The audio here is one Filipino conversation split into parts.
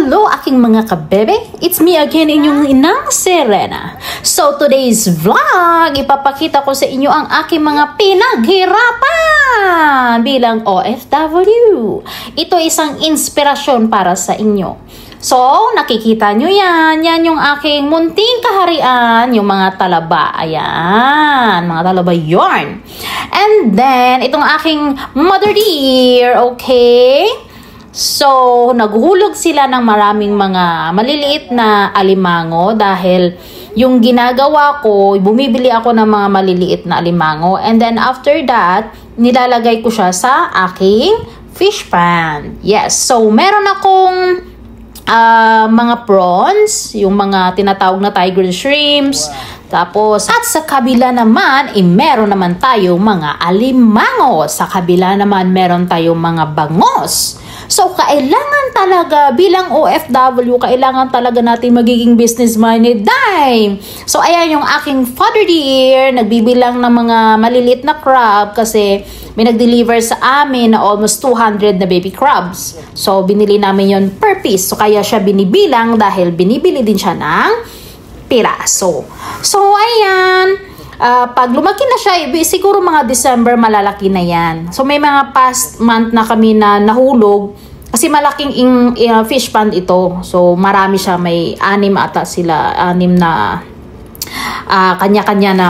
Hello aking mga kabebe, it's me again, inyong inang Serena. So today's vlog, ipapakita ko sa inyo ang aking mga pinaghirapan bilang OFW. Ito isang inspirasyon para sa inyo. So, nakikita nyo yan. Yan yung aking munting kaharian, yung mga talaba. Ayan, mga talaba yarn. And then, itong aking mother dear, okay? So, naghuhulog sila ng maraming mga maliliit na alimango dahil yung ginagawa ko, bumibili ako ng mga maliliit na alimango. And then, after that, nilalagay ko siya sa aking fish pan. Yes, so meron akong mga prawns, yung mga tinatawag na tiger shrimps. Tapos, at sa kabila naman, meron naman tayo mga alimango. Sa kabila naman, meron tayong mga bangos. So, kailangan talaga, bilang OFW, kailangan talaga natin magiging business-minded dime. So, ayan yung aking father dear, nagbibilang ng mga maliliit na crab kasi may nag-deliver sa amin na almost 200 na baby crabs. So, binili namin yon per piece. So, kaya siya binibilang dahil binibili din siya ng piraso. So, ayan. Pag lumaki na siya, siguro mga December malalaki na yan. So, may mga past month na kami na nahulog kasi malaking fish pond ito. So, marami siya. May 6 ata sila. 6 na kanya-kanya na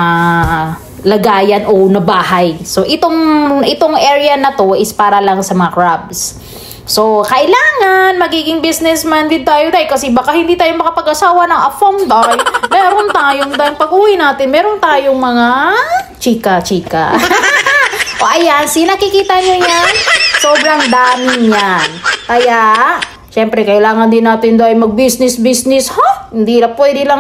lagayan o na bahay. So, itong area na to is para lang sa mga crabs. So, kailangan magiging businessman din tayo dahil kasi baka hindi tayo makapag-asawa ng afong dahil meron tayong dahil pag-uwi natin, meron tayong mga chika-chika. O ayan, nakikita nyo yan? Sobrang dami yan. Kaya, syempre, kailangan din natin dahil mag-business. Hindi na pwede lang,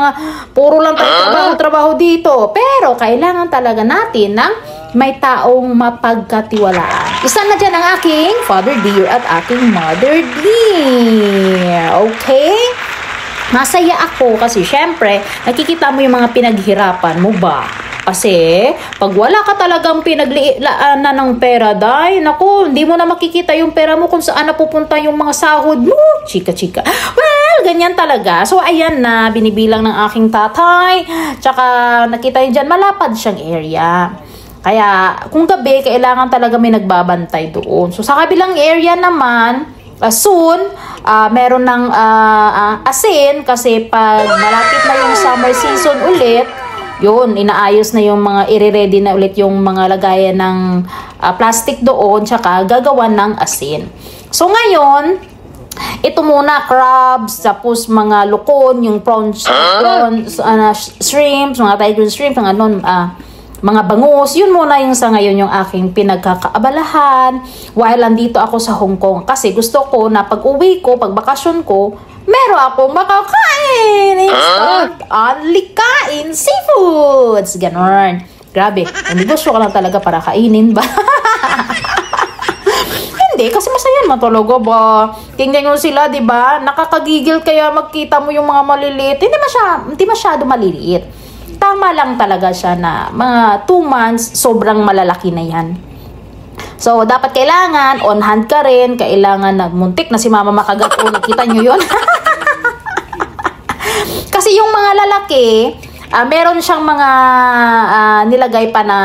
puro lang tayo trabaho dito. Pero, kailangan talaga natin ng may taong mapagkatiwalaan. Isa na dyan ang aking father dear at aking mother dear. Okay? Masaya ako kasi syempre, nakikita mo yung mga pinaghirapan mo ba? Kasi, pag wala ka talagang pinaglaanan ng pera, dahil, naku, hindi mo na makikita yung pera mo kung saan napupunta yung mga sahod mo. Chika-chika. Well, ganyan talaga. So, ayan na, binibilang ng aking tatay. Tsaka, nakita yun dyan, malapad siyang area. Kaya, kung gabi, kailangan talaga may nagbabantay doon. So, sa kabilang area naman, soon, meron ng asin kasi pag malapit na yung summer season ulit, yun, inaayos na yung mga, i-ready na ulit yung mga lagayan ng plastic doon, tsaka gagawan ng asin. So, ngayon, ito muna, crabs, tapos mga lukon, yung prawns, shrimps, mga tiger shrimps, mga bangus, yun muna yung sa ngayon yung aking pinagkakaabalahan while andito ako sa Hong Kong. Kasi gusto ko na pag uwi ko, pag bakasyon ko, meron akong makakain. Only kain seafoods. Ganon. Grabe. Ang negosyo ka lang talaga para kainin ba? Hindi, kasi masaya naman talaga ba? Tingnan nyo sila, di ba? Nakakagigil kaya magkita mo yung mga maliliit. Hindi masyado maliliit. Tama lang talaga siya na mga 2 months, sobrang malalaki na yan. So, dapat kailangan, on hand ka rin, kailangan na muntik na si mama makagat o nakita nyo yun. Kasi yung mga lalaki, meron siyang mga nilagay pa na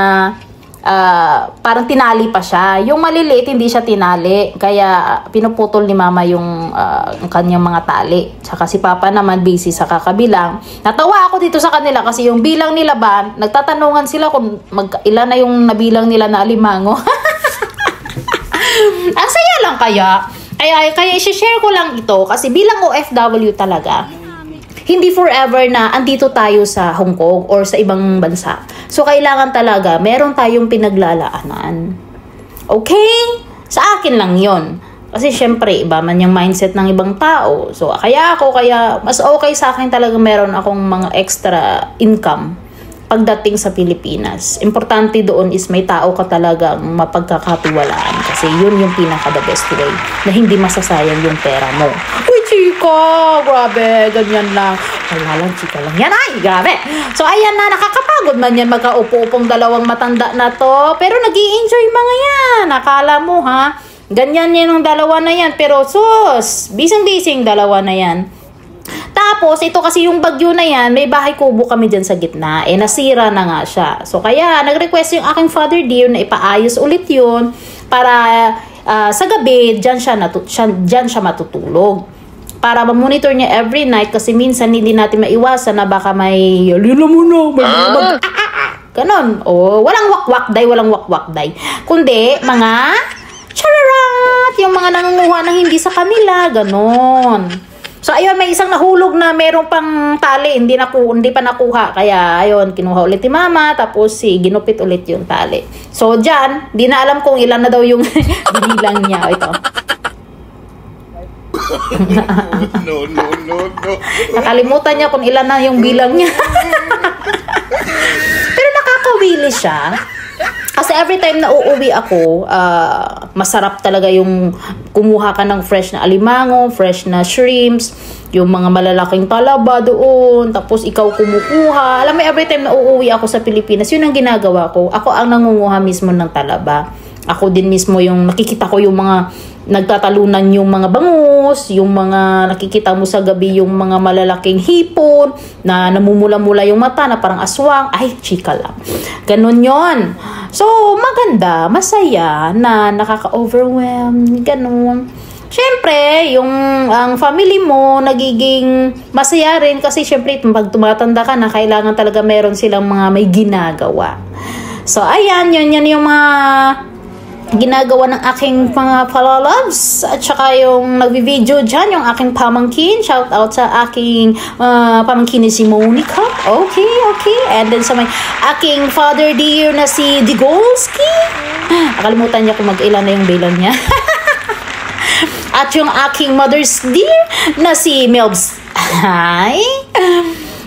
parang tinali pa siya. Yung maliliit, hindi siya tinali. Kaya pinuputol ni mama yung kanyang mga tali. Tsaka si papa naman busy sa kakabilang. Natawa ako dito sa kanila kasi yung bilang nila ba, nagtatanungan sila kung ilan na yung nabilang nila na alimango. Ang saya lang kaya. Kaya i-share ko lang ito kasi bilang OFW talaga, hindi forever na andito tayo sa Hong Kong or sa ibang bansa. So, kailangan talaga, meron tayong pinaglalaanan. Okay? Sa akin lang yon. Kasi, syempre, iba man yung mindset ng ibang tao. So, kaya mas okay sa akin talaga meron akong mga extra income pagdating sa Pilipinas. Importante doon is may tao ka talagang mapagkakatiwalaan. Kasi yun yung pinaka-the best way na hindi masasayang yung pera mo. Uy, chika! Grabe, ganyan lang. Wala lang, chika lang yan. Ay, grabe! So, ayan na, nakakapagod man yan magkaupo-upong dalawang matanda na to. Pero nag-i-enjoy mga yan. Akala mo, ha? Ganyan yan yung dalawa na yan. Pero sus, bising-bising dalawa na yan. Tapos, ito kasi yung bagyo na yan, may bahay kubo kami dyan sa gitna. Nasira na nga siya. So, kaya, nag-request yung aking father dear na ipaayos ulit yun para sa gabi, dyan siya matutulog. Para ma-monitor niya every night kasi minsan hindi natin maiwasan na baka may ganon. O, walang wakwakday. Kundi, mga chararat, yung mga nangunguha ng hindi sa kanila, ganon. So, ayun, may isang nahulog na merong pang tali, hindi pa nakuha. Kaya, ayun, kinuha ulit ni mama, tapos ginupit ulit yung tali. So, dyan, di na alam kung ilan na daw yung binilang niya. Ito. No. Nakalimutan niya kung ilan na yung bilang niya. Pero nakakawili siya. Kasi every time na uuwi ako, masarap talaga yung kumuha ka ng fresh na alimango, fresh na shrimps, yung mga malalaking talaba doon, tapos ikaw kumukuha. Alam mo, every time na uuwi ako sa Pilipinas, yun ang ginagawa ko. Ako ang nangunguha mismo ng talaba. Ako din mismo yung nakikita ko yung mga nagtatalunan yung mga bangus, yung mga nakikita mo sa gabi yung mga malalaking hipon na namumula-mula yung mata na parang aswang. Ay, chika lang. Ganun yon. So, maganda, masaya na nakaka-overwhelm. Ganun. Siyempre, ang family mo nagiging masaya rin kasi siyempre pag tumatanda ka na kailangan talaga meron silang mga may ginagawa. So, ayan, yan yung mga ginagawa ng aking mga palaloves at saka yung nagvi-video dyan, yung aking pamangkin. Shout out sa aking pamangkin ni si Monica. Okay. And then sa may aking father dear na si Digolski. Nakalimutan niya kung mag-ilan na yung bilang niya. At yung aking mother's dear na si Melbs. Hi!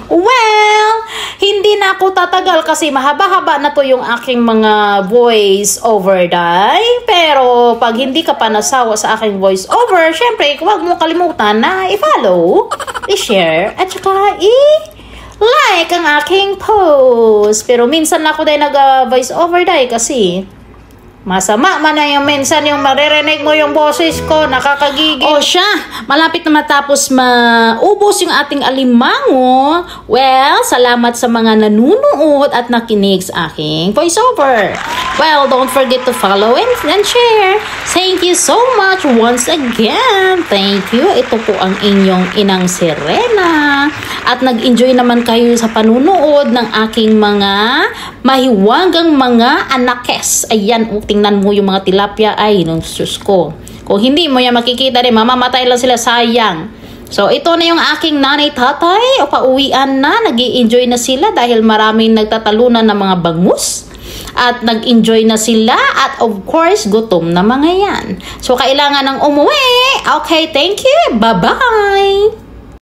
Well, hindi na ako tatagal kasi mahaba-haba na to yung aking mga voice over day. Pero pag hindi ka pa nasawa sa aking voice over, syempre, huwag mo kalimutan na i-follow, i-share, at saka i-like ang aking post. Pero minsan na ako din nag-voice over day kasi masama man na yung minsan yung maririnig mo yung boses ko, nakakagigil. O siya, malapit na matapos maubos yung ating alimango. Well, salamat sa mga nanunood at nakinig sa aking voiceover. Well, don't forget to follow and share. Thank you so much once again. Thank you. Ito po ang inyong Inang Serena. At nag-enjoy naman kayo sa panunood ng aking mga mahiwagang mga anakes. Ayan, tingnan mo yung mga tilapia. Ay, nung sus ko. Kung hindi mo yan makikita rin, mamamatay lang sila, sayang. So, ito na yung aking nanay-tatay. O pauwian na, nag-i-enjoy na sila dahil maraming nagtatalunan ng mga bangus. At nag-enjoy na sila. At of course, gutom na mga yan. So, kailangan ng umuwi. Okay, thank you. Bye-bye.